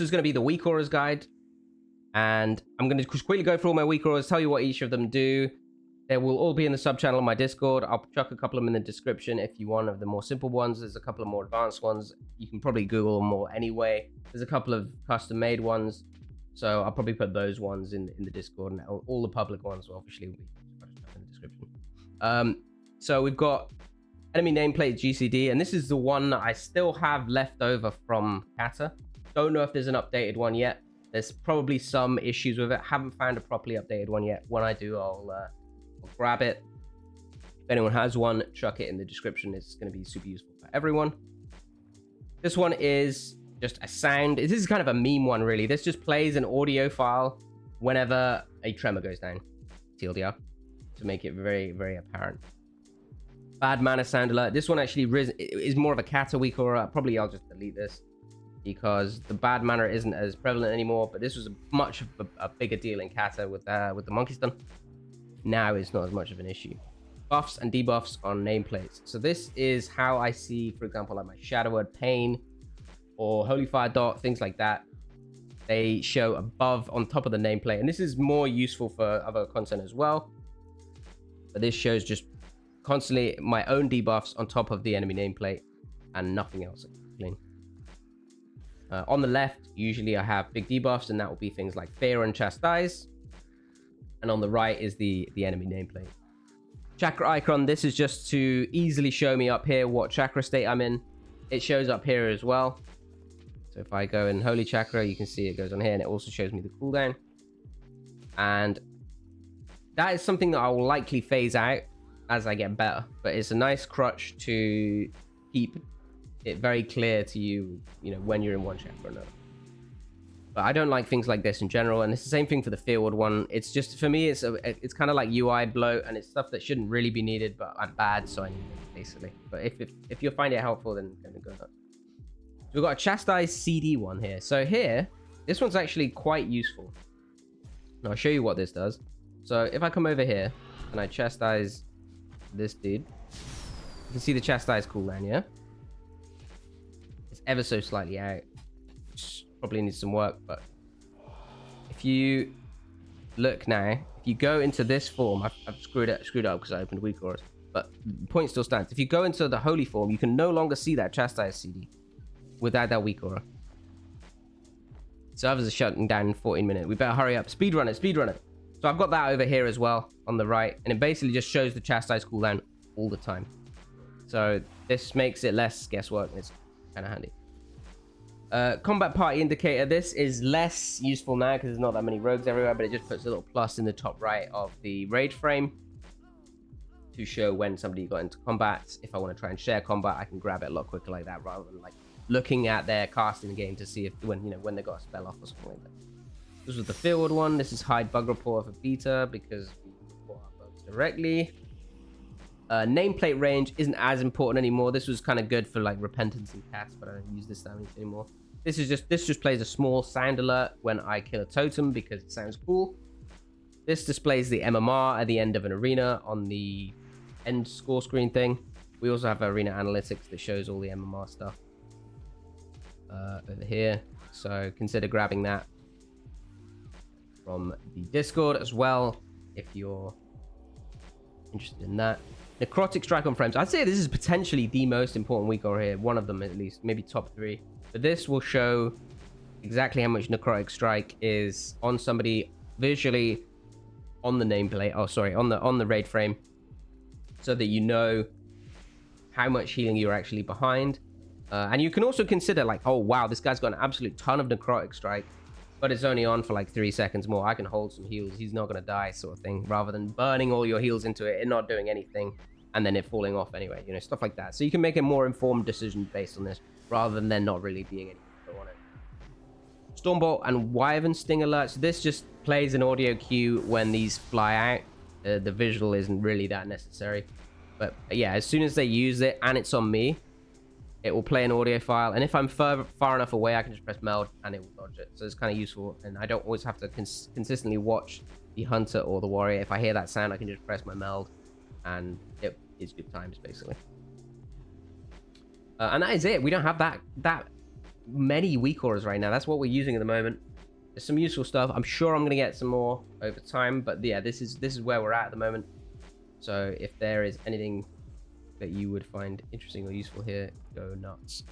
is going to be the WeakAuras guide. And I'm going to quickly go through all my WeakAuras, tell you what each of them do. They will all be in the sub channel on my Discord. I'll chuck a couple of them in the description if you want of the more simple ones. There's a couple of more advanced ones. You can probably Google them more anyway. There's a couple of custom made ones. So I'll probably put those ones in the Discord, and all the public ones will obviously be in the description. So we've got enemy nameplate GCD, and this is the one that I still have left over from Kata. Don't know if there's an updated one yet. There's probably some issues with it. Haven't found a properly updated one yet. When I do, I'll grab it. If anyone has one, chuck it in the description. It's going to be super useful for everyone. This one is just a sound. This is kind of a meme one, really. This just plays an audio file whenever a tremor goes down. TLDR, to make it very, very apparent. Bad mana sound alert. This one actually is more of a Kata WeakAura. Probably I'll just delete this because the bad mana isn't as prevalent anymore. But this was much of a bigger deal in Kata with the monkey stun. Now it's not as much of an issue. Buffs and debuffs on nameplates. So this is how I see, for example, like my Shadow Word Pain or Holy Fire Dot, things like that. They show above on top of the nameplate, and this is more useful for other content as well. But this shows just constantly my own debuffs on top of the enemy nameplate and nothing else. Clean. On the left, usually I have big debuffs, and that will be things like Fear and Chastise. And on the right is the enemy nameplate. Chakra icon, this is just to easily show me up here what chakra state I'm in. It shows up here as well. So if I go in Holy Chakra, you can see it goes on here, and it also shows me the cooldown. And that is something that I will likely phase out as I get better. But it's a nice crutch to keep it very clear to you, when you're in one chakra or another. But I don't like things like this in general, and it's the same thing for the Fieldwood one. It's just, for me, it's kind of like UI bloat, and it's stuff that shouldn't really be needed, but I'm bad, so I need it, basically. But if you find it helpful, then go nuts. So we've got a Chastise CD one here. So here, this one's actually quite useful. And I'll show you what this does. So if I come over here, and I Chastise this dude, you can see the Chastise cooldown, yeah? It's ever so slightly out, which probably needs some work, but if you look now, if you go into this form, I've screwed up because I opened WeakAuras, but the point still stands. If you go into the holy form, you can no longer see that Chastise CD without that WeakAura. Servers are shutting down in 14 minutes. We better hurry up. Speedrun it. So I've got that over here as well on the right, and it basically just shows the Chastise cooldown all the time. So this makes it less guesswork, and it's kind of handy. Combat party indicator. This is less useful now because there's not that many rogues everywhere, but it just puts a little plus in the top right of the raid frame to show when somebody got into combat. If I want to try and share combat, I can grab it a lot quicker like that, rather than like looking at their cast in the game to see if when they got a spell off or something like that. This was the Fieldwood one. This is hide bug report for beta because we report our bugs directly. Nameplate range isn't as important anymore. This was kind of good for like repentance and cats, but I don't use this that much anymore. This just plays a small sound alert when I kill a totem because it sounds cool. This displays the MMR at the end of an arena on the end score screen thing. We also have arena analytics that shows all the MMR stuff over here. So consider grabbing that from the Discord as well if you're interested in that. Necrotic strike on frames. I'd say this is potentially the most important WeakAura here. One of them at least, maybe top 3. But this will show exactly how much necrotic strike is on somebody visually on the nameplate. Oh, sorry, on the raid frame, so that you know how much healing you're actually behind. And you can also consider like, oh wow, this guy's got an absolute ton of necrotic strike, but it's only on for like 3 seconds more. I can hold some heals. He's not going to die, sort of thing, rather than burning all your heals into it and not doing anything, and then it falling off anyway. Stuff like that. So you can make a more informed decision based on this, rather than there not really being any info on it. Stormbolt and Wyvern Sting alerts. This just plays an audio cue when these fly out. The visual isn't really that necessary. But yeah, as soon as they use it and it's on me, it will play an audio file. And if I'm far enough away, I can just press meld and it will dodge it. So it's kind of useful. And I don't always have to consistently watch the hunter or the warrior. If I hear that sound, I can just press my meld and it's good times, basically. And that is it. We don't have that many WeakAuras right now. That's what we're using at the moment. There's some useful stuff. I'm sure I'm gonna get some more over time, but yeah, this is where we're at the moment. So if there is anything that you would find interesting or useful here, go nuts.